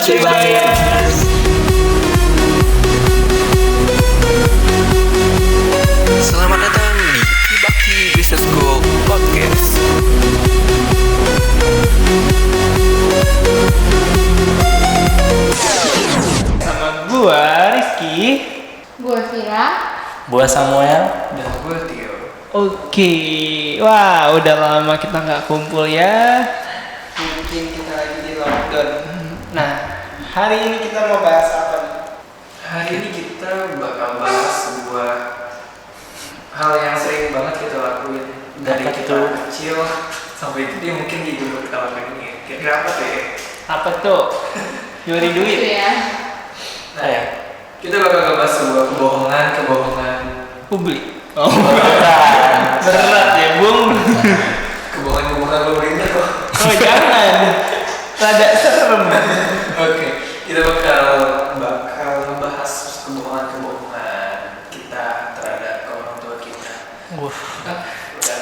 Cibayas. Selamat datang di Bakti Business School Podcast. Sama gua Rizky, Gue Vira. Gua Samuel. Dan gue Tio. Oke, wah udah lama kita nggak kumpul ya. Mungkin kita lagi di lockdown. Nah, hari ini kita mau bahas apa nih? Hari ini kita bakal bahas sebuah hal yang sering banget kita lakuin dari Apa kita tuh? kecil sampai gede, mungkin di umur kita lakuin ini. Kira-kira apa tuh ya? Apa tuh? Nyuri duit. Itu ya. Nah ya, kita bakal bahas sebuah kebohongan Publik. Oh, berat ya, Bung. kebohongan pemerintah kok. Oh, jangan. Rada serem. Oke, kita bakal ngebahas kebohongan kita terhadap orang tua kita. Udah. Udah.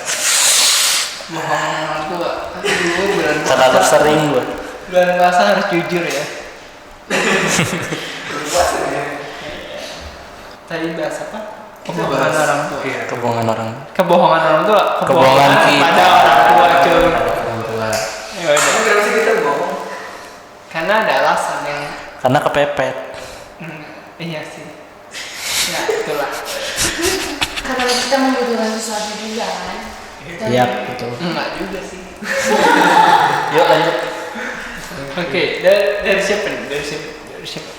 Bohong orang tua. Aduh, bulan Terlalu sering gua. Bulan puasa harus jujur ya. Berpuasa ya. Tadi bahas apa? Kita Kebohongan bahas orang tua. Iya. Kebohongan orang. Kebohongan orang tua. Kebohongan pada orang tua, cuy. Pada orang tua. Ya udah. Emang kenapa sih kita bohong? Karena ada alasan yang Karena kepepet. iya sih. Ya, itulah. Karena kita membutuhkan sesuatu juga kan. Iya, betul. Enggak juga sih. Yuk lanjut. Oke, dari siapa nih? Dari siapa?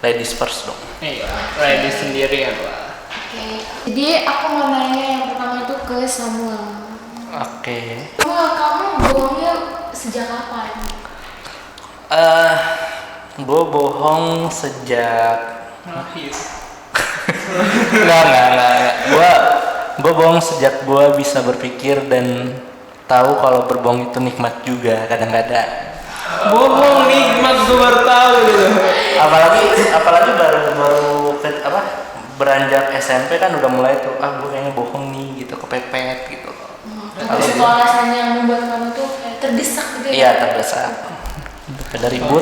Ladies first dong. Iya, ready sendirian lah. Oke. Jadi aku mau nanya yang pertama itu ke Samuel. Oke. Kamu bohongnya sejak kapan? Gue bohong sejak Lahir. Enggak. Gue bohong sejak gue bisa berpikir dan tahu kalau berbohong itu nikmat juga kadang-kadang. Bohong nikmat, gue baru tahu gitu. Apalagi baru beranjak SMP kan udah mulai tuh gue kayaknya bohong nih gitu, kepepet gitu. Terus itu alasannya yang membuat kamu tuh terdesak gitu ya? Iya, terdesak. Ada ribut.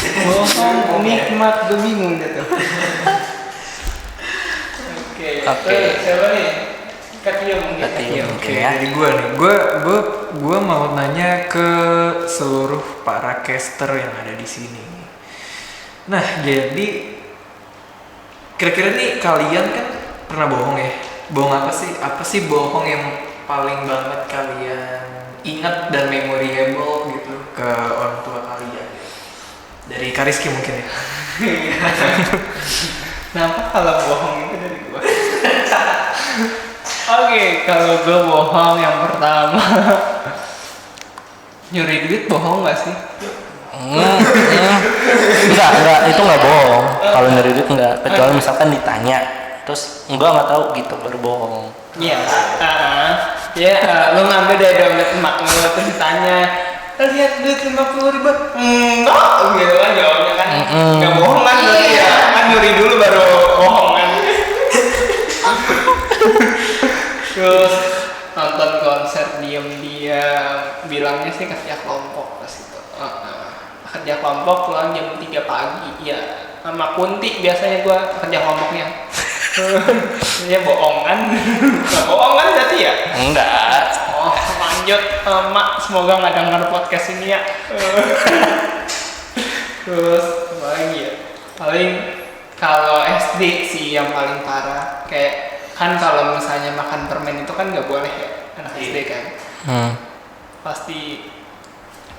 Bohong nikmat, gue bingung gitu. Oke. Terus siapa nih? Katio mungkin. Katio. Oke, ya. jadi gue nih, gue mau nanya ke seluruh para caster yang ada di sini. Nah, jadi kira-kira nih kalian kan pernah bohong ya? Bohong apa sih? Apa sih bohong yang paling banget kalian ingat dan memorable gitu ke orang tua kalian? Dari Kariski mungkin ya. Kenapa kalau bohong itu dari gue? Oke, kalau gue bohong yang pertama nyuri duit bohong nggak sih? Enggak, itu enggak bohong. Kalau nyari duit enggak, kecuali misalkan ditanya, terus nggak tahu gitu baru bohong. Iya. Lo ngambil dari dompet emak lo terus ditanya, lihat duit 50.000. Enggak, gitu kan jawabnya kan. Nggak bohong kan berarti ya? Kan nyuri dulu baru bohong kan. Terus nonton konser diam-diam, bilangnya sih kerja kelompok pas itu. Kerja kelompok pulang jam 3 pagi, ya sama Kunti biasanya gua kerja kelompoknya. Ya bohong kan? Nggak bohong kan berarti ya? Enggak. Oh, lanjut, Mak, semoga nggak denger podcast ini ya. Terus apa lagi ya? Paling kalau SD sih yang paling parah, kayak kan kalau misalnya makan permen itu kan nggak boleh ya anak SD kan. Pasti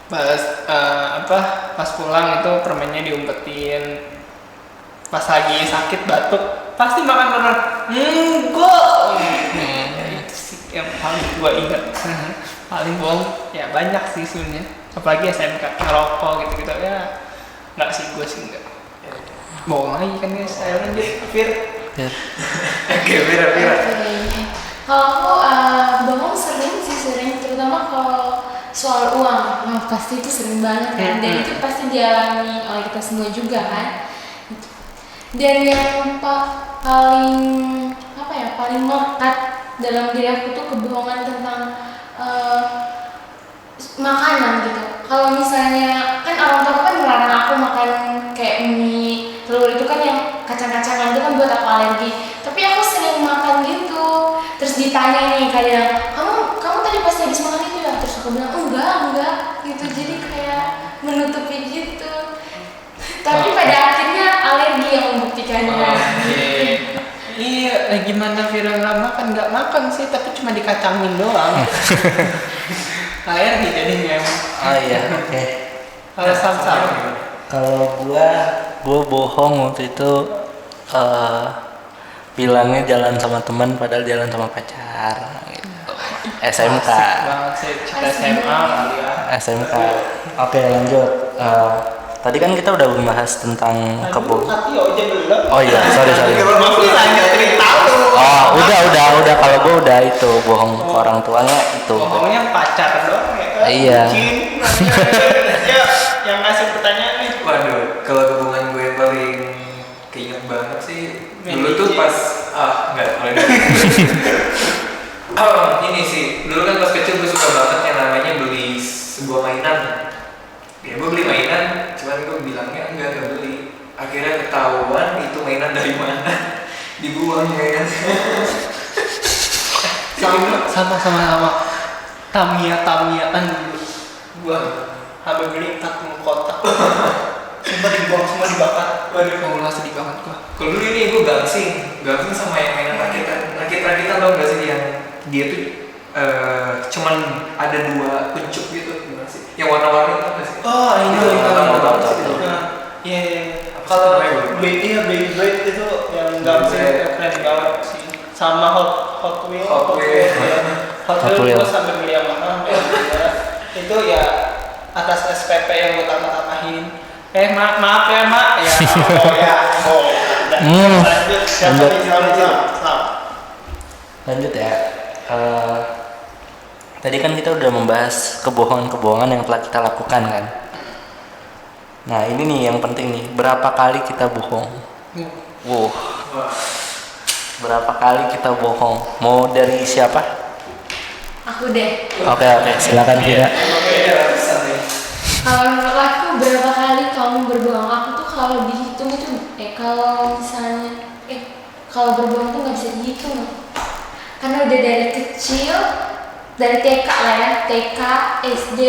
pas pulang itu permennya diumpetin. Pas lagi sakit batuk pasti makan permen. Ya, itu sih yang paling gua ingat. Paling bohong ya banyak sih sebenarnya, apalagi SMK ngerokok gitu ya. Nggak sih, gua sih enggak. Bohong lagi kan guys. Saya lanjut Fir. Oke, Vira. Oke. Kalau aku bohong sering, terutama kalau soal uang. Nah, pasti itu sering banget kan, dan itu pasti dialami oleh kita semua juga kan. Dan yang paling melekat dalam diri aku tuh kebohongan tentang makanan gitu. Kalau misalnya kan orang tua kan melarang buat aku alergi. Tapi aku sering makan gitu. Terus ditanya nih kadang, kamu tadi pas habis makan itu ya? Terus aku bilang enggak gitu. Jadi kayak menutupi gitu. Tapi pada akhirnya alergi yang membuktikannya. Iya, gimana Vira nggak makan? Nggak makan sih, tapi cuma dikacangin doang. Alergi jadinya. Oh iya, oke. Kalau sama. Kalau gua bohong waktu itu bilangnya jalan sama teman padahal jalan sama pacar gitu. SMK. Asik banget sih, cerita SMA kali ya. SMK. Oke, lanjut. Tadi kan kita udah membahas tentang kebohongan. Tapi aja belum. Oh iya, sorry. Masih lanjut cerita lu. Oh, udah. Kalau gua udah itu bohong ke orang tuanya itu. Bohongnya pacar doang ya kan? Iya. Bucin. Ya, yang ngasih pertanyaan nih. Waduh, kalau hubungan gue yang paling keinget banget sih dulu tuh pas enggak kalau ini sih dulu kan pas kecil gue suka banget yang namanya beli sebuah mainan. Ya gue beli mainan, cuman gue bilangnya enggak beli. Akhirnya ketahuan itu mainan dari mana, dibuang mainan. Sama Tamiya-Tamiyaan dulu. Gua habis beli kartu kotak. Semua dibuang, semua dibakar. Waduh, Allah sedih banget gua. kalau dulu ini gue gangsing sama yang mainan rakitan tau gak sih yang dia tuh cuman ada 2 kuncup gitu gimana sih? Yang warna-warni tau gak sih? Oh, ini tahu. Iya. Kalau Beyblade itu yang gangsing Beyblade. keren banget sih. Sama Hot Wheels. Hot Wheels. Hot Hot Wheels Wheels. gua sampai beli yang mahal. Itu ya atas SPP yang gue tambah-tambahin. Maaf ya mak. Ya. Lanjut. Lanjut ya. Tadi kan kita udah membahas kebohongan-kebohongan yang telah kita lakukan kan. Nah ini nih yang penting nih, berapa kali kita bohong? Wow. Berapa kali kita bohong? Mau dari siapa? Aku deh. Oke, silakan Vira. Kalau menurut aku berapa kali kamu berbohong? Aku tuh kalau dihitung itu kalau misalnya kalau berbohong tuh nggak bisa dihitung. Karena udah dari kecil, dari TK lah ya, TK, SD,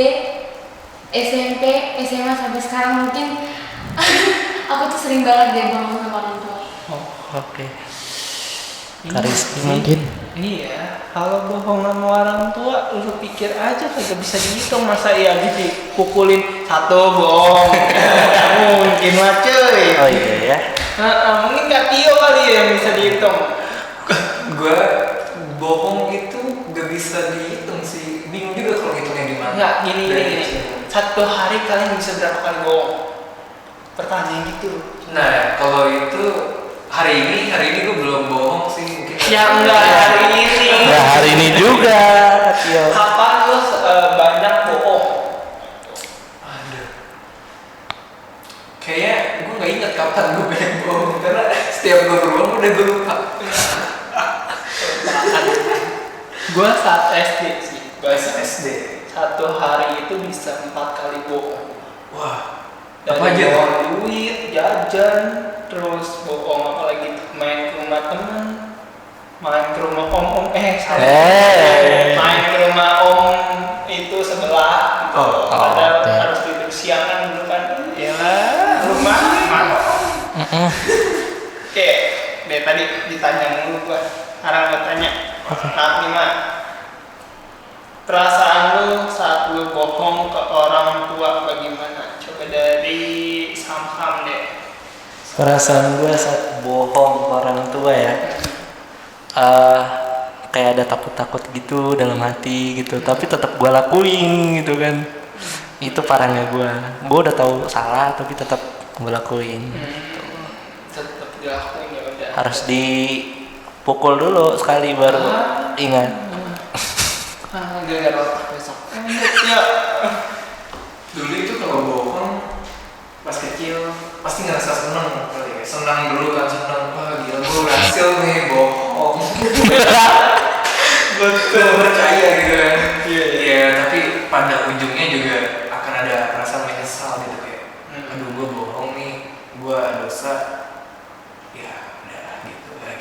SMP, SMA sampai sekarang mungkin aku tuh sering banget deh bohong sama orang tua. Oke. Kariski mungkin. Iya, kalau bohong sama orang tua, lu pikir aja kagak bisa dihitung. Masa iya dipukulin 1 bohong? Gak mungkin lah cuy. Oh iya ya. Mungkin gak Tio kali ya yang bisa dihitung. Gue bohong itu gak bisa dihitung sih, bingung juga kalau hitungnya gimana. Enggak, gini. Dari- 1 hari kalian bisa berapa kali bohong? Pertanyaan gitu. Nah, kalau itu hari ini gue belum bohong sih, mungkin. Ya enggak hari ini. Ya hari ini juga, Tio. Kapan lu banyak bohong? Aduh. Kayaknya gue gak ingat kapan gue banyak bohong, karena setiap gue berbohong udah gue lupa. Gua saat SD sih. Bahasa SD. 1 hari itu bisa 4 kali bohong. Wah. Dari Apa aja? bohong duit, jajan, terus bohong apalagi main ke rumah teman, main ke rumah om, main ke rumah om itu sebelah. Gitu. Oh, Padahal oke. harus tidur siangan dulu kan. Yalah, rumah mana? Oke, deh tadi ditanya mulu gua. Sekarang gua tanya. Maaf nih, Mak. Perasaan lu saat lu bohong ke orang tua bagaimana? Coba dari Sam deh. Perasaan gue saat bohong ke orang tua ya, kayak ada takut-takut gitu dalam hati gitu, tapi tetap gue lakuin gitu kan. Itu parahnya gue udah tahu salah tapi tetap gue lakuin. Tetap dilakuin ya udah. Harus dipukul dulu sekali baru ingat. Gara-gara otak besok. Ya. Dulu itu kalau bohong pas kecil pasti ngerasa seneng kali ya. Senang dulu kan, senang, wah gila gue berhasil nih bohong. Betul percaya gitu kan. Iya, tapi pada ujungnya juga akan ada rasa menyesal gitu kayak, aduh gue bohong nih, gue dosa. Ya udah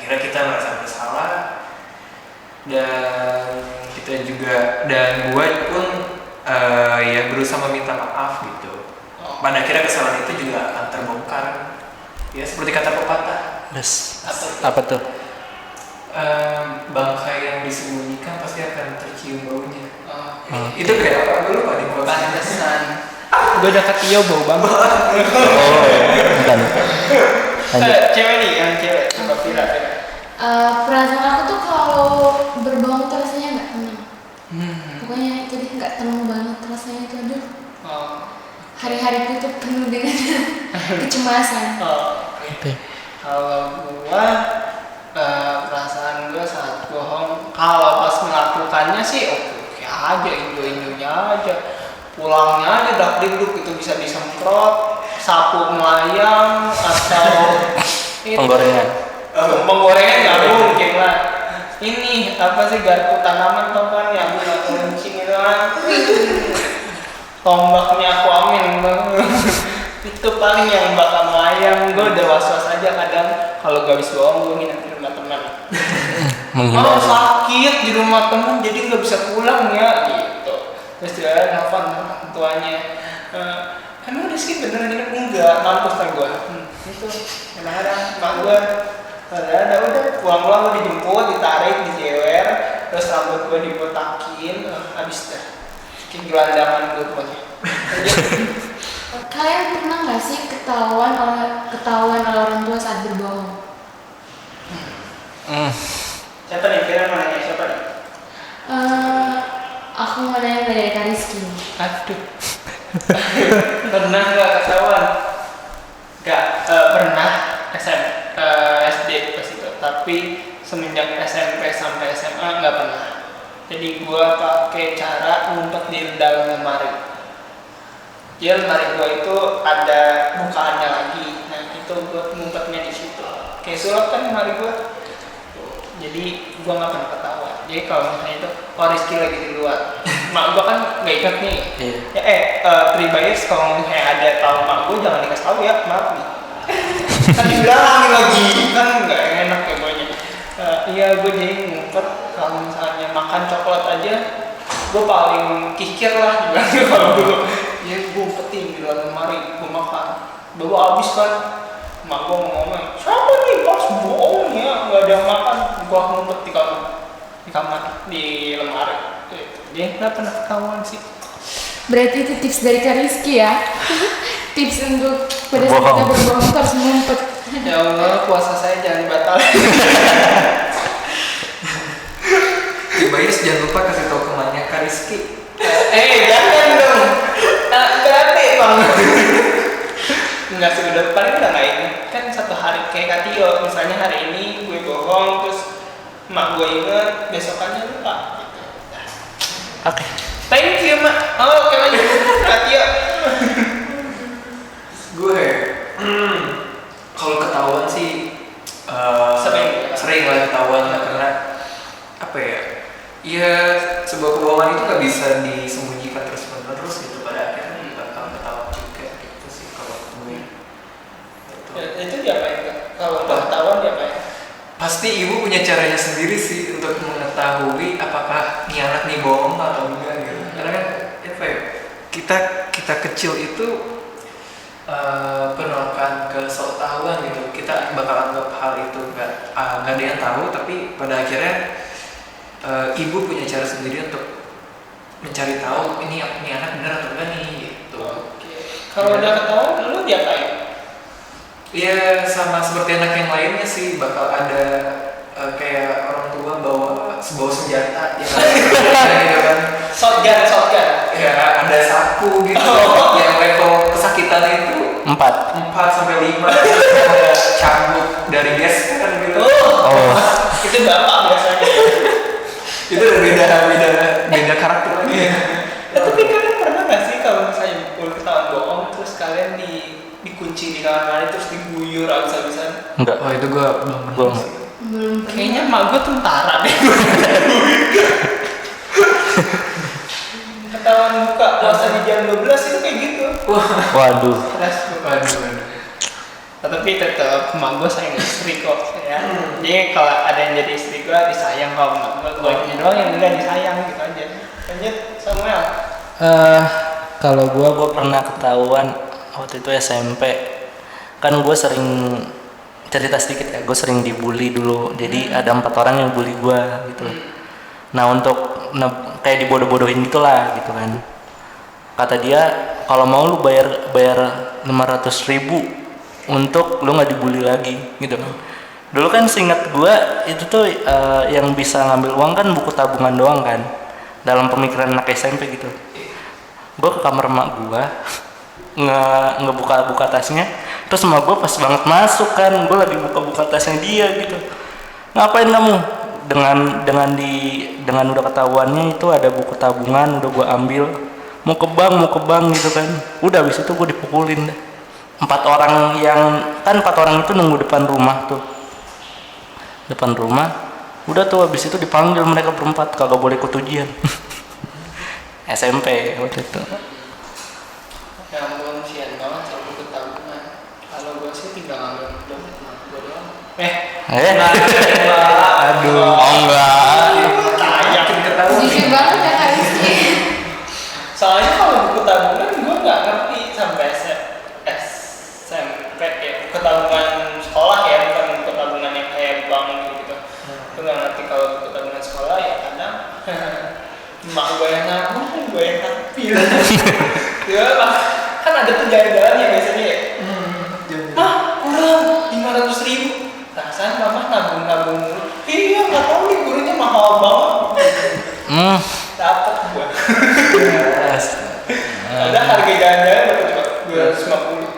akhirnya kita merasa bersalah dan gue pun ya berusaha meminta maaf gitu. Pada akhirnya kesalahan itu juga akan terbongkar ya, seperti kata pepatah. Yes. Apa tuh? Bangkai yang disembunyikan pasti akan tercium baunya. Oke. Itu kayak apa? Gue lupa di Pantesan. Gue dekat Tio bau banget. Oh, bukan. Lanjut. Cewek nih, yang cewek coba Vira. Perasaan aku tuh kalau berbohong tuh rasanya nggak tenang. Pokoknya itu deh, nggak tenang banget rasanya itu. Aduh, Oh. hari-hariku tuh penuh dengan kecemasan. Oke. Kalau gua perasaan gua saat bohong, kalau pas melakukannya sih oke aja, indo-indonya aja, pulangnya aja dak dikduk itu bisa disemprot, sapu melayang atau itu. Penggorengan nggak mungkin lah. Ini apa sih, garpu tanaman tau kan yang guna kencing itu kan. Tombaknya aku amin. Itu paling yang bakal melayang. Gue udah was-was aja kadang kalau gak bisa bohong gue nginep di rumah teman. Oh sakit di rumah teman jadi nggak bisa pulang ya gitu. Terus dia nelfon tuanya, emang Rizky bener nginep? Enggak, mampus kan gue. Itu kadang-kadang mak gue udah pulang-pulang gue dijemput, ditarik, dijewer, terus rambut gue dibotakin, habis dah kayak gelandangan gue pokoknya. Kalian pernah nggak sih ketahuan oleh orang tua saat berbohong? Siapa nih? Kira mau nanya siapa nih? Aku mau nanya dari Kak Rizky. Aduh. Pernah nggak ketahuan? Nggak pernah SD pas itu, tapi semenjak SMP sampai SMA nggak pernah. Jadi gua pakai cara ngumpet di dalam lemari. Ya lemari gua itu ada bukaannya lagi. Nah itu gua ngumpetnya di situ. Kayak sulap kan lemari gua. Jadi gua nggak pernah ketahuan. Jadi kalau misalnya itu Rizky lagi di luar, mak gua kan nggak ikut nih. Iya. Ya pribadi kalau misalnya ada tahu mak gua jangan dikasih tahu ya, maaf nih. Kan dibilangin lagi kan nggak enak ya banyak. Iya gue jadi ngumpet kalau misalnya makan coklat aja gue paling kikir lah dibilang kalau dulu. Ya gue umpetin di dalam lemari gue makan bawa habis kan. Mak gue ngomong siapa nih pas bohong ya nggak ada makan, gue ngumpet di kamar di lemari. Dia nggak pernah ketahuan sih. Berarti itu tips dari Kak Rizky ya. Tips untuk pada saat kita berbohong itu harus ngumpet. Ya Allah, puasa saya jangan batal. Bayus jangan lupa kasih tahu temannya Kak Rizky. Jangan dong. Berarti bang. Enggak sih, udah paling udah nggak ini. Kan satu hari kayak Kak Tio, misalnya hari ini gue bohong, terus mak gue inget, besokannya lupa. Oke. Thank you mak. Oh, oke lanjut. Kak Tio. Gue kalau ketahuan sih sering lah ketahuan karena apa ya? Ya sebuah kebohongan itu nggak bisa disembunyikan terus-menerus gitu, pada akhirnya bakal ketahuan juga gitu sih kalau gue. Itu diapain Kak? Kalau ketahuan diapain? Pasti ibu punya caranya sendiri sih untuk mengetahui apakah nih anak nih bohong atau enggak gitu. Karena kan apa ya? Kita kecil itu penolakan ke sok tahuan gitu, kita bakal anggap hal itu nggak ada yang tahu, tapi pada akhirnya ibu punya cara sendiri untuk mencari tahu ini anak benar atau enggak nih gitu. Kalau udah ketahuan lu diapain? Ya sama seperti anak yang lainnya sih, bakal ada kayak orang tua bawa sebuah senjata yang gitu kan. Shotgun. Ya ada sapu gitu yang level kesakitan itu 4 sampai 5 ada cambuk dari gesper gitu. Oh. Itu bapak biasanya. Itu udah beda karakter lagi. Tapi kalian pernah nggak sih kalau misalnya udah ketahuan bohong terus kalian dikunci di kamar mandi terus diguyur abis-abisan? Enggak. Oh itu gue belum pernah sih. Belum. Kayaknya mak gue tentara deh. Ketahuan buka puasa di jam 12 itu kayak gitu. Waduh. Keras. Waduh. Tapi tetap emak gue sayang istri kok ya. Jadi kalau ada yang jadi istri gue disayang, kalau emak gue doang yang enggak disayang gitu aja. Lanjut Samuel. Kalau gue pernah ketahuan waktu itu SMP. Kan gue sering cerita sedikit ya, gue sering dibully dulu. Jadi ada 4 orang yang bully gue gitu. Nah untuk kayak dibodoh-bodohin gitulah gitu kan. Kata dia kalau mau lu bayar 500.000 untuk lu nggak dibully lagi gitu kan. Dulu kan seingat gua itu tuh yang bisa ngambil uang kan buku tabungan doang kan, dalam pemikiran anak SMP gitu. Gua ke kamar emak gua ngebuka tasnya, terus emak gua pas banget masuk kan, gua lagi buka tasnya dia gitu. Ngapain kamu? Dengan udah ketahuannya itu ada buku tabungan, udah gua ambil, mau ke bank gitu kan. Udah habis itu gua dipukulin deh. 4 orang itu nunggu depan rumah udah tuh habis itu dipanggil mereka berempat, kagak boleh ikut ujian. SMP waktu itu. Ya ampun, sian banget sama buku tabungan. Kalau gue sih tinggal ngambil dompet emak gue doang. Aduh, enggak. Jujur banget ya Kak Rizky. Soalnya kalau buku tabungan gue nggak ngerti sampai SMP ya, buku tabungan sekolah ya, bukan buku tabungan yang kayak bank gitu. Gue nggak ngerti kalau buku tabungan sekolah ya, kadang emak gue yang nabung, gue yang ngambil. Ya kan ada tuh jalan-jalannya biasanya ya. Mah kurang 500.000. Perasaan mama nabung mulu. Iya nggak tahu nih gurunya mahal banget. Dapat gue. Ada harga jalan-jalan berapa coba? 250.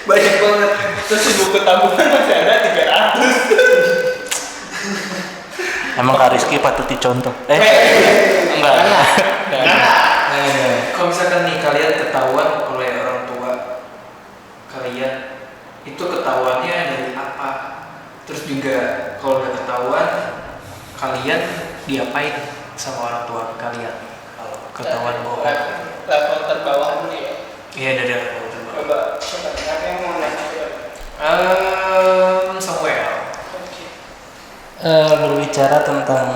Banyak banget. Terus di buku tabungan masih ada 300. Emang Kak Rizky patut dicontoh. Enggak. Kalau misalkan nih kalian ketahuan oleh orang tua kalian, itu ketahuannya dari apa? Terus juga kalau udah ketahuan, kalian diapain sama orang tua kalian? Kalau ketahuan bohong. Level terbawah dulu ya. Iya, dari level terbawah. Coba siapa yang mau nanya? Samuel. Berbicara tentang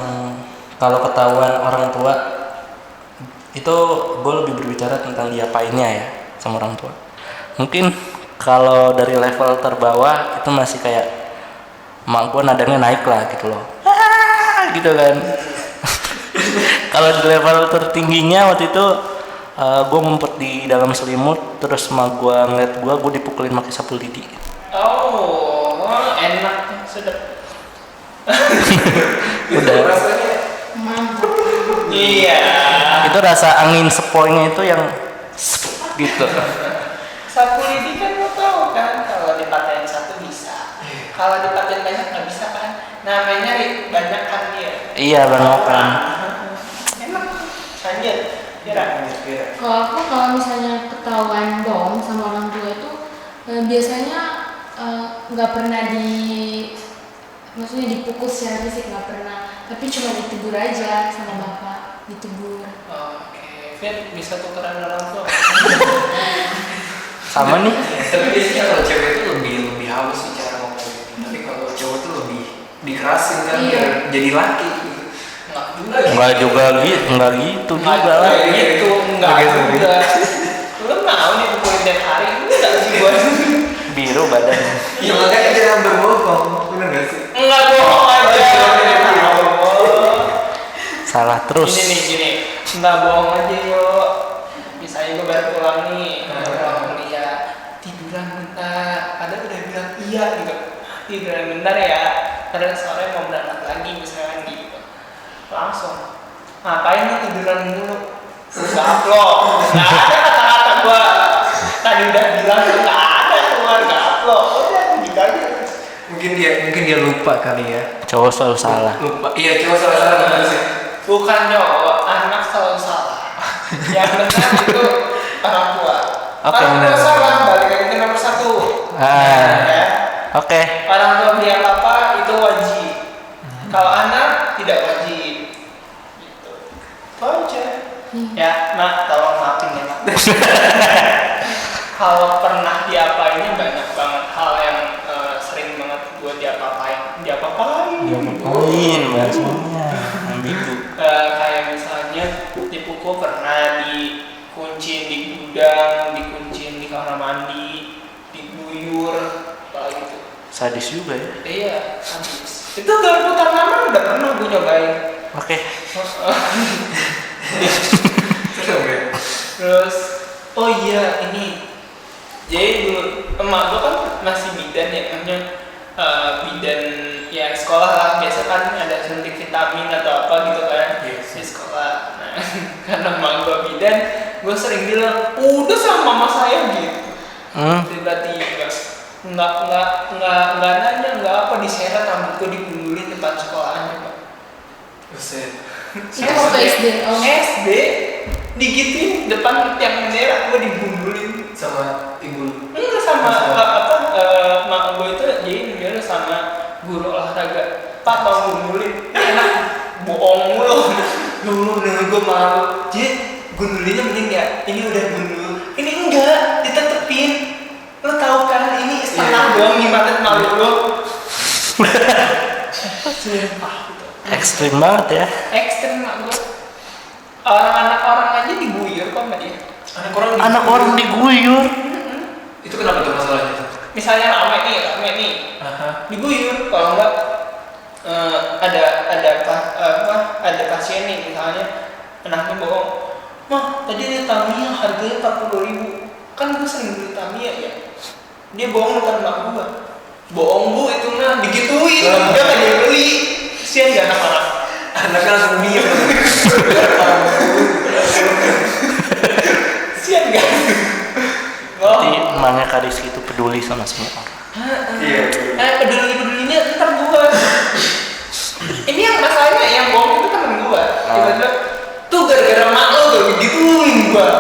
kalau ketahuan orang tua, itu gue lebih berbicara tentang diapainnya ya sama orang tua. Mungkin kalau dari level terbawah itu masih kayak emak gue nadanya naik lah gitu loh, gitu kan. Kalau di level tertingginya waktu itu gue ngumpet di dalam selimut, terus emak gue ngeliat gue dipukulin pakai sapu lidi. Oh, enak, sedap. Udah. Mantap. Iya. Itu rasa angin sepoinya itu yang gitu. Sapu lidi kan lo tau kan, kalau dipatein satu bisa, kalau dipatein banyak nggak bisa kan. Namanya banyak kan dia. Iya banget kan. Enak. Lanjut. Kira. Kalau misalnya ketahuan bohong sama orang tua itu biasanya nggak pernah maksudnya dipukul secara fisik, nggak pernah, tapi cuma ditegur aja sama bapak, ditegur. Oke, Fit bisa tukeran orang tua. Sama nih. Tapi biasanya kalau cewek itu lebih halus sih cara ngomong. Tapi kalau cowok tuh lebih dikerasin kan, Iya. biar jadi laki gitu. Enggak juga gitu juga lah. Gitu, enggak juga. Lu mau dipukulin tiap hari, enggak sih gua. Biru badan. Ya makanya jangan berbohong, bener gak sih? Enggak bohong aja. Salah terus. Gini. Enggak bohong aja yuk. Misalnya gue baru pulang nih, pulang kuliah, tiduran bentar. Padahal udah bilang iya gitu. Tiduran bentar ya. Terus sore mau berangkat lagi misalnya gitu. Langsung. Ngapain nih tiduran mulu? Enggak upload. Enggak ada kata-kata gue. Tadi udah bilang enggak ada keluar enggak upload. Udah gitu aja. Mungkin dia lupa kali ya. Cowok selalu salah. Lupa. Iya, cowok salah bener sih. Bukan cowok, anak selalu salah. Yang benar itu orang tua. Oke, Orang tua benar. salah, balik lagi ke nomor 1. Ya. Oke. Orang tua beli apa itu wajib. Kalau anak tidak wajib. Gitu. Itu aja. Ya, Mak, tolong maafin ya, Mak. hal pernah diapainnya banyak banget, hal yang sering banget gue diapain bahasanya ambigu. Kayak misalnya dipukul, pernah dikunciin di gudang, dikunciin di kamar mandi, diguyur, apalagi gitu. Sadis juga ya. Iya, habis. Itu garpu tanaman udah pernah gue nyobain. Oke. Terus, oh iya ini. Jadi dulu emak gue kan masih bidan ya, namanya bidan ya sekolah lah. Biasa kan ada suntik vitamin atau apa gitu kan di sekolah. Nah, karena emak gue bidan, gue sering bilang, udah sama mama saya gitu. Tiba-tiba nggak nanya, nggak apa, diseret rambut gue digundulin depan sekolahannya Pak. Itu waktu SD. Oh. SD digituin depan tiang bendera, gue digundulin sama ibu. enggak sama mak gue itu jadi dia sama guru olahraga. Pak mau gundulin, enak bohong mulu. Dulu gue malu, jadi gundulinnya mending ya, ini udah gundul, ini enggak, ditetepin. Lo tau kan ini setengah doang, gimana malu lo? Ekstrim banget ya. Ekstrim mak gue. Orang aja diguyur kok sama dia. Anak orang diguyur. Itu kenapa tuh masalahnya tuh? Misalnya rame nih, diguyur. Kalau enggak ada pasien nih, misalnya anaknya bohong, mah tadi ada Tamiya harganya 40.000, kan gue sering beli Tamiya ya. Dia bohong depan mak gue, bohong bu itu mah digituin, dia nggak jadi beli. Kasian gak anak-anak? Anaknya langsung diem. Kasian gak? Berarti emaknya Kak Rizky itu peduli sama semua orang. Iya. Peduli-pedulinya ntar gue. Ini yang masalahnya yang bohong itu temen gue. Tiba-tiba tuh gara-gara mak lo tuh digituin gue.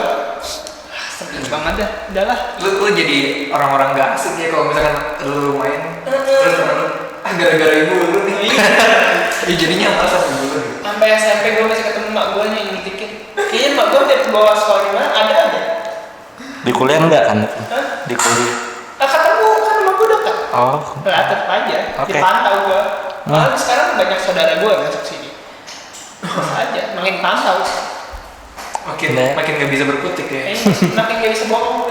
Sedih banget dah, udahlah. Lu jadi orang-orang gak asik ya kalau misalkan lu main terus temen lu, gara-gara ibu lu nih. Ya jadinya masa sama ibu lu. Sampai SMP gue masih ketemu mak gue yang ngitikin. Kayaknya mak gue tiap bawa sekolah gimana ada aja. Di kuliah enggak kan? Hah? Di kuliah. Ketemu kan sama gue dekat. Oh. Lah tetep aja, Oke. dipantau gue. Malah sekarang banyak saudara gue yang masuk sini. Bisa aja, makin pantau. Makin gak bisa berkutik ya. Makin gak bisa bohong.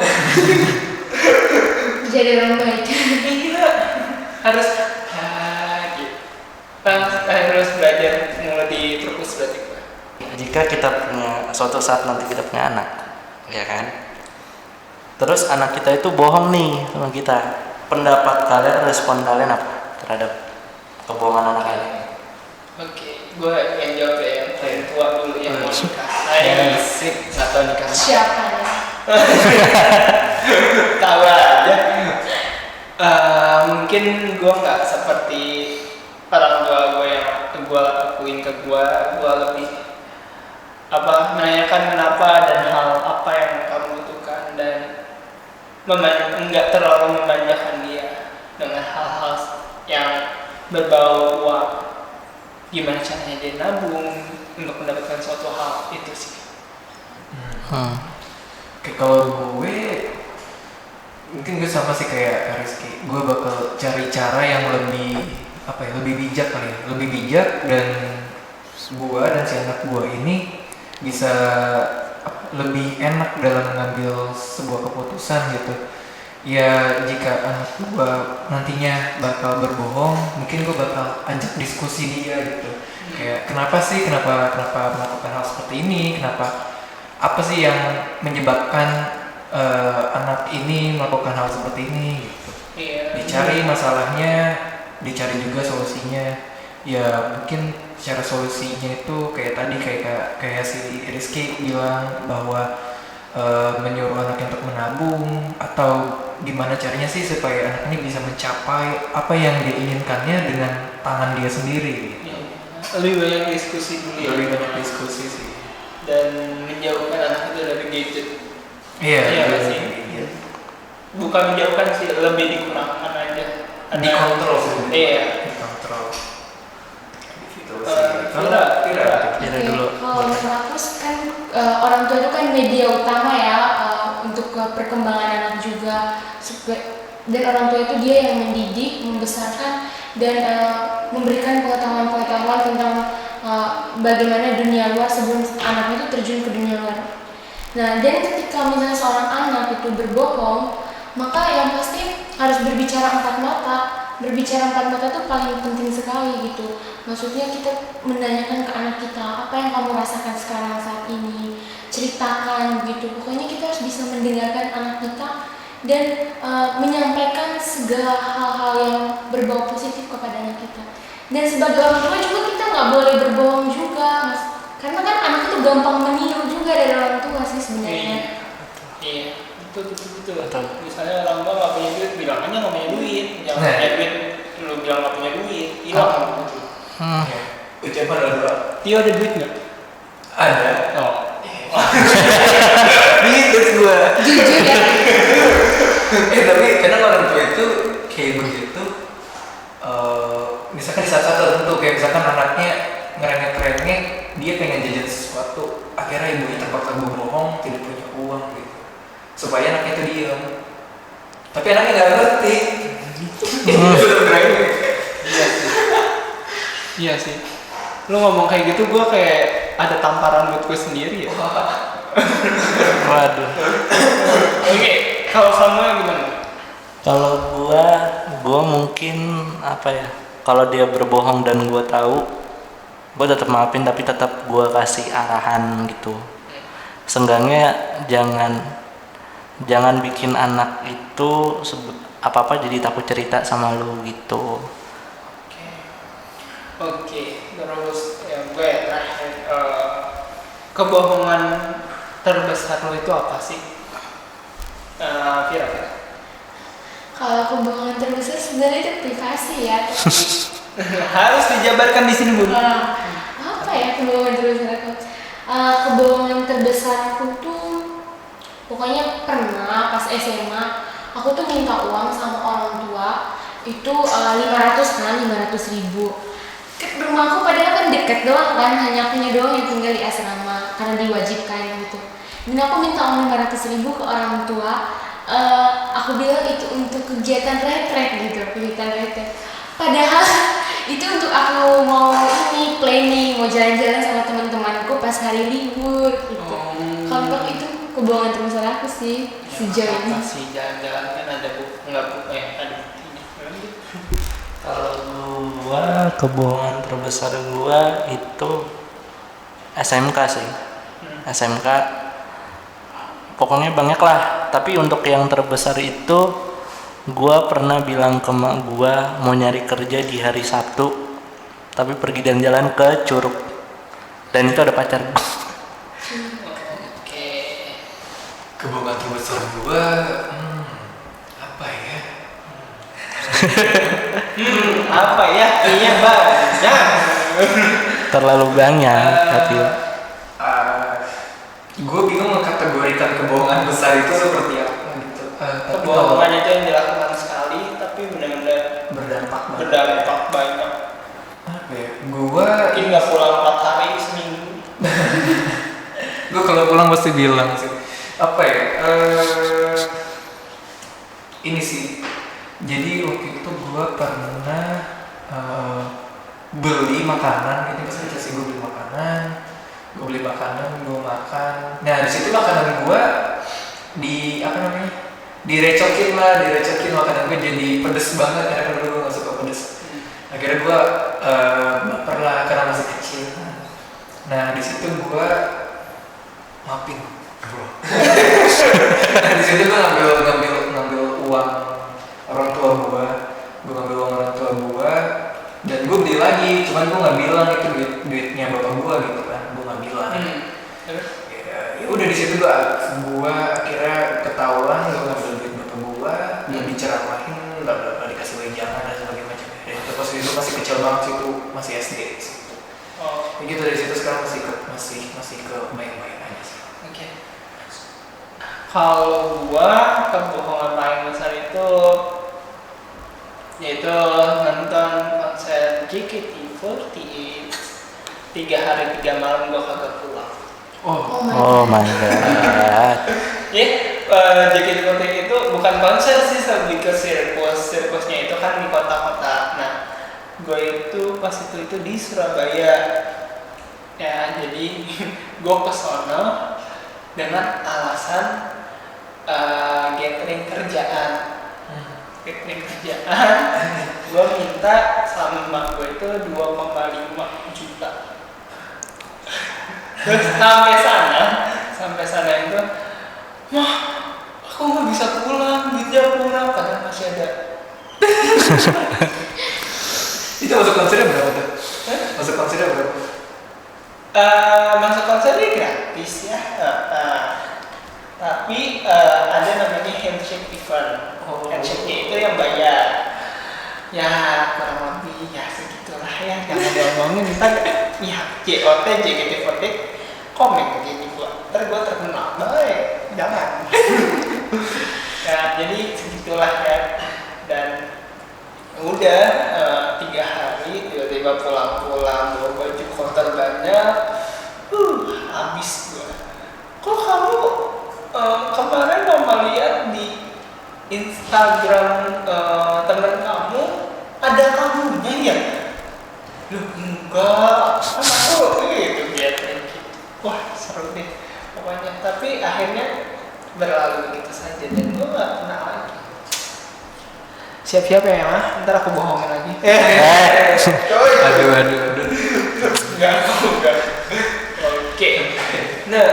Jadi orang baik. Iya, harus harus belajar mulai di perpus berarti. Jika kita punya suatu saat nanti kita punya anak, ya kan? Terus anak kita itu bohong nih sama kita. Pendapat kalian, respon kalian apa terhadap kebohongan anak kalian? Oke, gue yang jawab ya yang paling tua dulu yang mau nikah. Saya sip, nggak tahu nikah. Siapa ya? Tahu aja. Mungkin gue nggak seperti orang tua gue yang gue lakuin ke gue lebih menanyakan kenapa dan hal apa yang kamu butuhkan dan nggak terlalu memanjakan dia dengan hal-hal yang berbau uang. Gimana caranya dia nabung untuk mendapatkan suatu hal itu sih. Kalau gue mungkin gue sama sih kayak Rizky. Gue bakal cari cara yang lebih lebih bijak kali ya, lebih bijak dan gue dan si anak gue ini bisa lebih enak dalam mengambil sebuah keputusan gitu. Ya jika anak gue nantinya bakal berbohong, mungkin gue bakal ajak diskusi dia gitu. Kayak kenapa melakukan hal seperti ini, apa sih yang menyebabkan anak ini melakukan hal seperti ini gitu. Dicari masalahnya, dicari juga solusinya. Ya mungkin secara solusinya itu kayak si Rizky bilang bahwa menyuruh anaknya untuk menabung, atau gimana caranya sih supaya anak ini bisa mencapai apa yang dia inginkannya dengan tangan dia sendiri gitu. Lebih banyak diskusi dulu ya. Lebih banyak diskusi sih. Dan menjauhkan anak itu dari gadget. Iya sih. Bukan menjauhkan sih, lebih dikurangkan aja. Dikontrol sih. Iya. Dikontrol. Gitu Kira dulu. Kalau menurut aku kan orang tua itu kan media utama ya untuk perkembangan anak juga. Dan orang tua itu dia yang mendidik, membesarkan, dan memberikan pengetahuan-pengetahuan tentang bagaimana dunia luar sebelum anaknya itu terjun ke dunia luar. Nah, dan ketika misalnya seorang anak itu berbohong, maka yang pasti harus berbicara empat mata. Berbicara empat mata itu paling penting sekali gitu. Maksudnya kita menanyakan ke anak kita, apa yang kamu rasakan sekarang saat ini, ceritakan gitu. Pokoknya kita harus bisa mendengarkan anak kita dan menyampaikan segala hal-hal yang berbau positif kepada anak kita. Dan sebagai orang tua juga kita nggak boleh berbohong juga, Mas. Karena kan anak itu gampang meniru juga dari orang tua sih sebenarnya. Iya, betul. Misalnya orang tua nggak punya duit, bilang aja nggak punya duit. Jangan punya duit, lu bilang nggak punya duit, hilang gitu. Ucapan ada dua. Tio ada duit nggak? Ada. Oh. Gitu gue. Jujur ya. Tapi kadang orang tua itu kayak begitu. Misalkan di saat tertentu kayak misalkan anaknya ngerengek-rengek, dia pengen jajan sesuatu, akhirnya ibunya terpaksa berbohong tidak punya uang gitu, supaya anaknya itu diam. Tapi anaknya nggak ngerti. Iya sih. Lu ngomong kayak gitu, gue kayak ada tamparan buat gue sendiri ya. Waduh. Oke, kalau kamu gimana? Kalau gua mungkin apa ya? Kalau dia berbohong dan gua tahu, gua tetap maafin tapi tetap gua kasih arahan gitu. Seenggaknya jangan bikin anak itu apa-apa jadi takut cerita sama lu gitu. Oke, terus ya gue terakhir, kebohongan terbesar lo itu apa sih? Vira. Kalau kebohongan terbesar sebenarnya itu privasi ya. Harus dijabarkan di sini, Bun. Apa ya kebohongan terbesar aku? Kebohongan terbesar aku tuh pokoknya pernah pas SMA aku tuh minta uang sama orang tua itu 500.000. Ke rumahku padahal kan deket doang kan, hanya akunya doang yang tinggal di asrama karena diwajibkan gitu. Dan aku minta uang 500.000 ke orang tua. Aku bilang itu untuk kegiatan retret gitu, kegiatan retret. Padahal itu untuk aku mau planning, mau jalan-jalan sama teman-temanku pas hari libur gitu. Kalau itu kebohongan terbesar aku sih sejauh ini. Masih jalan-jalan kan ada ada buktinya. Kalau gua kebohongan terbesar gua itu SMK sih. SMK pokoknya banyak lah, tapi untuk yang terbesar itu gua pernah bilang ke mak gua mau nyari kerja di hari Sabtu tapi pergi dan jalan ke Curug dan itu ada pacar gua. Oke. Kebohongan terbesar gua apa ya? Apa ya? Iya banyak. Terlalu banyak tapi Gue bingung mengkategorikan kebohongan besar itu seperti apa gitu. Kebohongan itu yang dilakukan sekali tapi benar-benar berdampak banyak. Apa ya? Gue Mungkin nggak pulang 4 hari seminggu. gue kalau pulang pasti bilang sih. Apa ya? Ini sih. Jadi waktu itu gue pernah beli makanan, ini misalnya sih gue beli makanan, gue makan. Nah di situ makanan gue direcokin makanan gue jadi pedes banget karena gue nggak suka pedes. Akhirnya gue baper lah karena masih kecil. Nah di situ gue maafin. Nah di situ gue ngambil uang orang tua gue ngambil uang orang tua gue dan gue beli lagi, cuman gue nggak bilang itu duitnya bapak gue gitu kan, gue nggak bilang. Ya udah di situ gue akhirnya ketahuan gue ngambil duit bapak gue, dia diceramahin, bla dikasih wejangan dan sebagainya macam. Dan itu pas itu masih kecil banget sih, itu masih SD. Ya gitu, dari situ sekarang masih ke baik-baik aja sih. Oke. Kalau gua kebohongan paling besar itu yaitu nonton konser JKT48 3 hari 3 malam gua kagak pulang. Oh my oh my god. Ya, JKT48 itu bukan konser sih, lebih ke sirkusnya itu kan di kota-kota. Nah gue itu pas itu di Surabaya ya, jadi gue kesono dengan alasan gathering kerjaan. Gue minta sama mak gue itu 2,5 juta. Terus sampai sana itu, mah aku nggak bisa pulang, duitnya kurang, padahal masih ada. Itu masuk konsernya berapa tuh? Masuk konsernya berapa? Masuk konsernya gratis ya. Tapi ada namanya handshake event. Handshake-nya itu yang bayar. Ya kurang lebih ya segitulah ya. Jangan diomongin ntar ya JKT48 komen ke gini gua. Ntar gua terkenal. Baik, jangan. Ya jadi segitulah ya. Dan udah 3 hari tiba-tiba pulang bawa baju kotor banyak. Habis gua. Kok kamu kemarin mama lihat di Instagram teman kamu ada kamunya ya? Loh enggak, kan aku gitu biasanya gitu. Wah seru deh pokoknya. Tapi akhirnya berlalu begitu saja dan gue gak kenal lagi. Siap-siap ya mah, ntar aku bohongin lagi. Aduh. Enggak. Oke. Nah,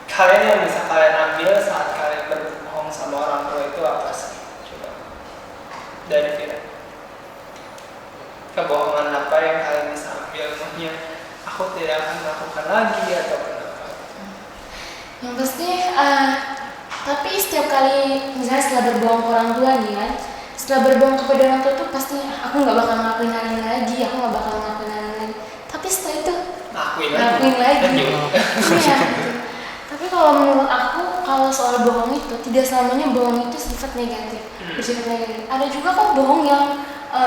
kalian yang bisa kalian ambil saat kalian berbohong sama orang tua itu apa sih? Coba dari Vira. Kebohongan apa yang kalian bisa ambil? Maksudnya aku tidak akan melakukan lagi atau kenapa? Yang pasti, tapi setiap kali misalnya setelah berbohong ke orang tua nih kan, setelah berbohong kepada orang tua tuh pasti aku nggak bakal ngelakuin hal ini lagi, aku nggak bakal ngelakuin hal ini lagi. Tapi setelah itu ngelakuin lagi. Iya. Tapi kalau menurut aku, kalau soal bohong itu tidak selamanya bohong itu sifat negatif, bersifat negatif. Ada juga kok bohong yang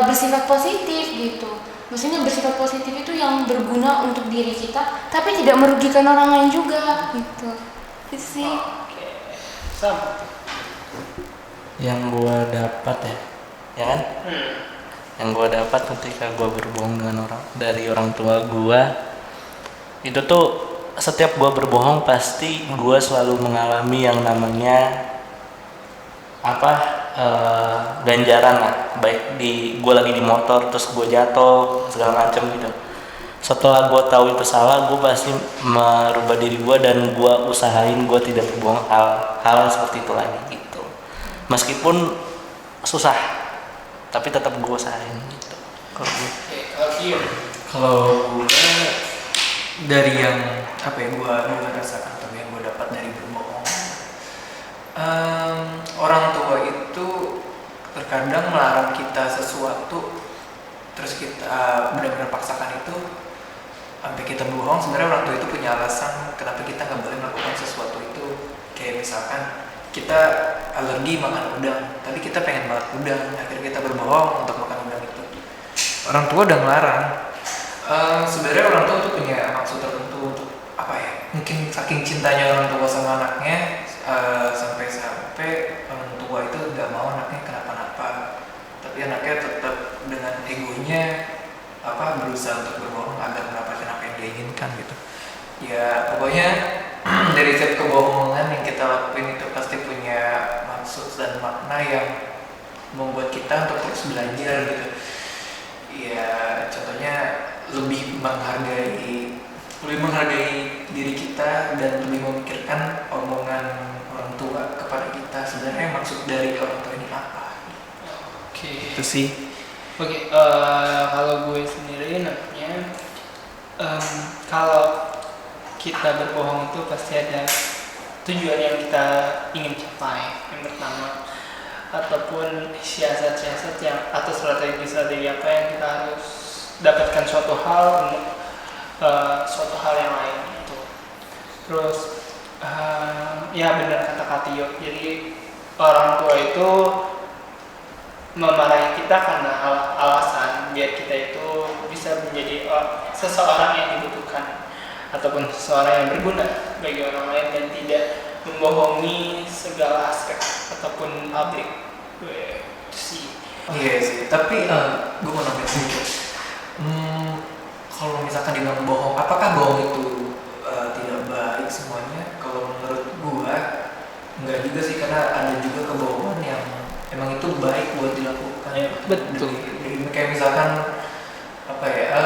bersifat positif gitu. Maksudnya bersifat positif itu yang berguna untuk diri kita, tapi tidak merugikan orang lain juga gitu. Itu sih. Sama. Yang gua dapat ya kan? Yang gua dapat ketika gua berbohong dengan orang tua gua, itu tuh setiap gua berbohong pasti gua selalu mengalami yang namanya ganjaran lah, baik di gua lagi di motor terus gua jatuh segala macam gitu. Setelah gua tahu itu salah, gua pasti merubah diri gua dan gua usahain gua tidak berbohong hal seperti itu lagi gitu. Meskipun susah, tapi tetap gua usahain gitu. Kalau gue dari yang apa ya gue rasakan atau yang gue dapat dari berbohong, orang tua itu terkadang melarang kita sesuatu, terus kita benar-benar paksakan itu sampai kita bohong. Sebenarnya orang tua itu punya alasan kenapa kita nggak boleh melakukan sesuatu itu. Kayak misalkan kita alergi makan udang, tapi kita pengen banget udang, akhirnya kita berbohong untuk makan udang itu. Orang tua udah ngelarang. Sebenarnya orang tua tuh punya maksud tertentu untuk apa ya? Mungkin saking cintanya orang tua sama anaknya, sampai orang tua itu nggak mau anaknya kenapa-napa, tapi anaknya tetap dengan egonya berusaha untuk berbohong agar mendapatkan apa yang dia inginkan gitu. Ya pokoknya dari setiap kebohongan yang kita lakuin itu pasti punya maksud dan makna yang membuat kita untuk terus belajar gitu. Ya contohnya lebih menghargai diri kita dan lebih memikirkan omongan orang tua kepada kita. Sebenarnya maksud dari orang tua ini apa? Oke. Itu sih. Oke, kalau gue sendiri namanya kalau kita berbohong itu pasti ada tujuan yang kita ingin capai. Yang pertama, ataupun siasat-siasat yang atau strategi apa yang kita harus dapatkan suatu hal untuk suatu hal yang lain gitu. Terus ya benar kata Katio, jadi orang tua itu memarahi kita karena alasan biar kita itu bisa menjadi seseorang yang dibutuhkan ataupun seseorang yang berguna. bagi orang lain dan tidak membohongi segala aspek ataupun publik. Itu sih. Iya sih, tapi gue mau nanya sedikit. Kalau misalkan dibilang bohong, apakah bohong itu tidak baik semuanya? Kalau menurut gue, enggak juga sih, karena ada juga kebohongan yang emang itu baik buat dilakukan. Betul. Kayak misalkan apa ya,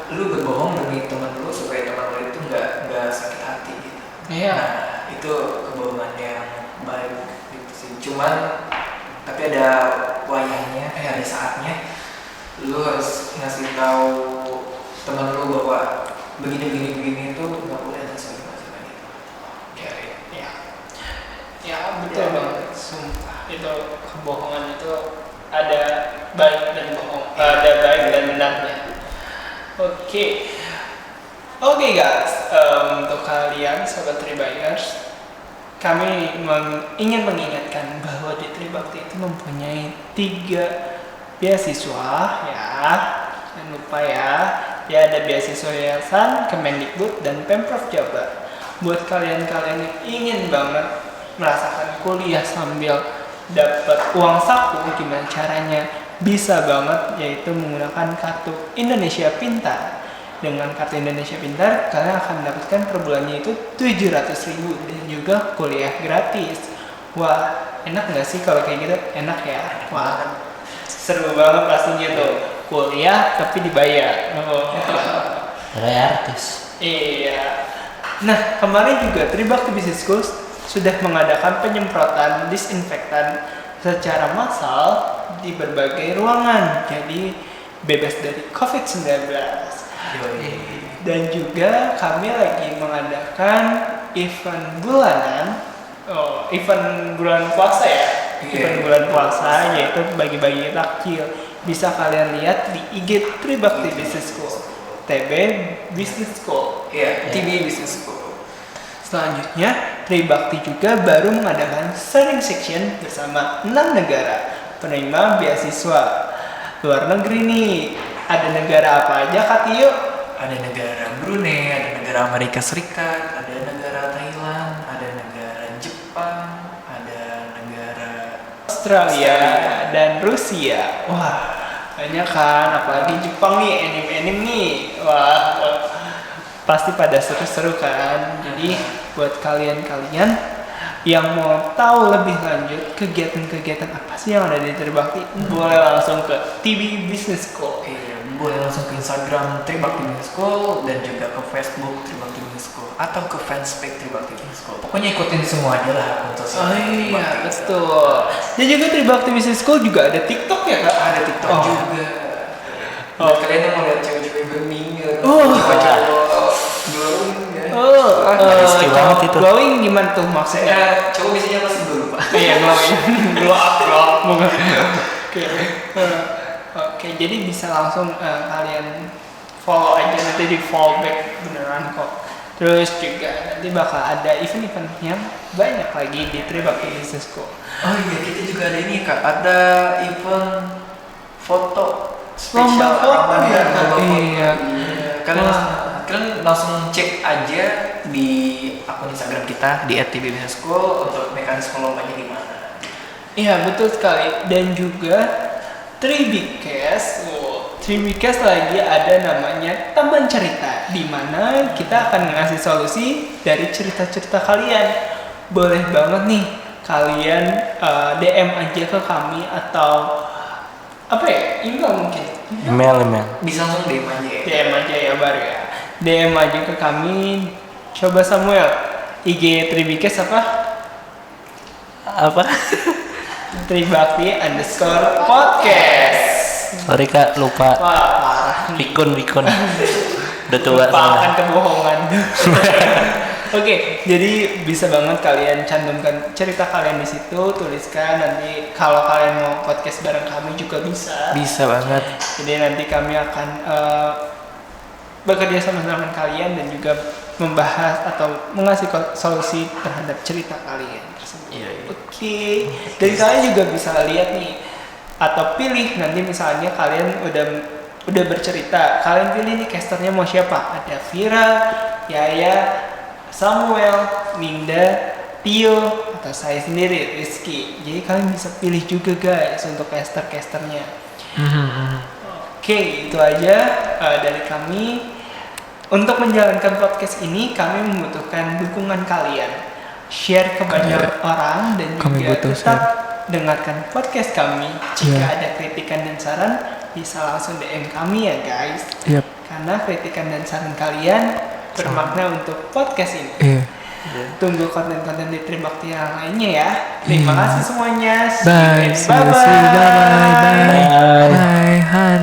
lu berbohong demi teman lu supaya teman lu itu nggak sakit hati gitu. Iya. Nah, itu kebohongan yang baik gitu sih. Cuman tapi ada wayahnya, ada saatnya lu harus ngasih tahu teman lu bahwa begini itu nggak boleh dan sebagainya gitu. Ya betul banget. Sumpah itu kebohongan itu ada baik dan bohong, ada baik dan benarnya. Oke guys, untuk kalian sobat Tribuyers, kami ingin mengingatkan bahwa di Tribakti itu mempunyai 3 beasiswa ya, jangan lupa ya ada beasiswa yayasan, Kemendikbud dan Pemprov Jabar. Buat kalian-kalian yang ingin banget merasakan kuliah sambil dapat uang saku, gimana caranya? Bisa banget, yaitu menggunakan kartu Indonesia Pintar. Dengan kartu Indonesia Pintar, kalian akan mendapatkan per bulannya itu 700.000 dan juga kuliah gratis. Wah, enak nggak sih kalau kayak gitu? Enak ya? Wah, seru banget pastinya tuh. Kuliah tapi dibayar. Kayak artis. Iya. Nah, kemarin juga Tribakti Business School sudah mengadakan penyemprotan disinfektan secara massal di berbagai ruangan. Jadi bebas dari COVID-19. Dan juga kami lagi mengadakan event bulanan, event bulan puasa ya, event bulan puasa yaitu bagi-bagi takjil. Bisa kalian lihat di IG Tribakti Business School, TB Business School. TB Business School. Selanjutnya, Tribakti juga baru mengadakan sharing section bersama 6 negara penerima beasiswa luar negeri nih. Ada negara apa aja Kak Tio? Ada negara Brunei, ada negara Amerika Serikat, ada negara Thailand, ada negara Jepang, ada negara Australia dan Rusia. Wah, banyak kan, apalagi Jepang nih, anime nih. Wah, pasti pada seru-seru kan. Jadi buat kalian-kalian yang mau tahu lebih lanjut kegiatan-kegiatan apa sih yang ada di Tribakti, boleh langsung ke TB Business School. Boleh langsung ke Instagram Tribakti Business School dan juga ke Facebook Tribakti Business School atau ke fanspage Tribakti Business School. Pokoknya ikutin semua aja lah untuk Iya, betul. Dan juga Tribakti Business School juga ada TikTok ya Kak? Ada TikTok juga. Buat kalian yang mau lihat cewek-cewek berminyak, glowing ya. Risky banget itu. Glowing gimana tuh maksudnya? Cowok biasanya masih gue lupa. Iya, glowing. Glow up. Oke, jadi bisa langsung kalian follow aja, nanti di follow back beneran kok. Terus juga nanti bakal ada event-event yang banyak lagi di Tribakti Business School. Oh iya, kita juga ada ini Kak, ada event foto spesial Ramadan. Iya. Kalian langsung cek aja di akun Instagram kita di @tbbusiness-school untuk mekanisme lombanya gimana. Iya, betul sekali. Dan juga Tribikes lagi ada namanya Taman Cerita, di mana kita akan ngasih solusi dari cerita-cerita kalian. Boleh banget nih kalian DM aja ke kami atau apa ya, email mungkin. Email. Bisa langsung DM aja ya. DM aja ya baru ya. DM aja ke kami. Coba Samuel, IG Tribikes apa? Tribakti_podcast. Sorry Kak, lupa. Wah, parah. Pikun. Udah tua Lupakan soalnya. kebohongan. Oke, jadi bisa banget kalian cantumkan cerita kalian di situ, tuliskan. Nanti kalau kalian mau podcast bareng kami juga bisa. Bisa banget. Jadi nanti kami akan bekerja sama dengan kalian dan juga membahas atau mengasih solusi terhadap cerita kalian tersebut. Iya. Oke. Dan kalian juga bisa lihat nih atau pilih nanti misalnya kalian udah bercerita, kalian pilih nih casternya mau siapa? Ada Vira, Yaya, Samuel, Ninda, Tio, atau saya sendiri Rizky. Jadi kalian bisa pilih juga guys untuk caster-casternya. Oke, itu aja dari kami. Untuk menjalankan podcast ini kami membutuhkan dukungan kalian. Share ke banyak orang dan Kami juga butuh tetap dengarkan podcast kami. Jika ada kritikan dan saran bisa langsung DM kami ya guys. Yap. Karena kritikan dan saran kalian bermakna untuk podcast ini. Tunggu konten-konten di Tribakti yang lainnya ya. Terima kasih semuanya. See you and bye-bye. Bye. Bye.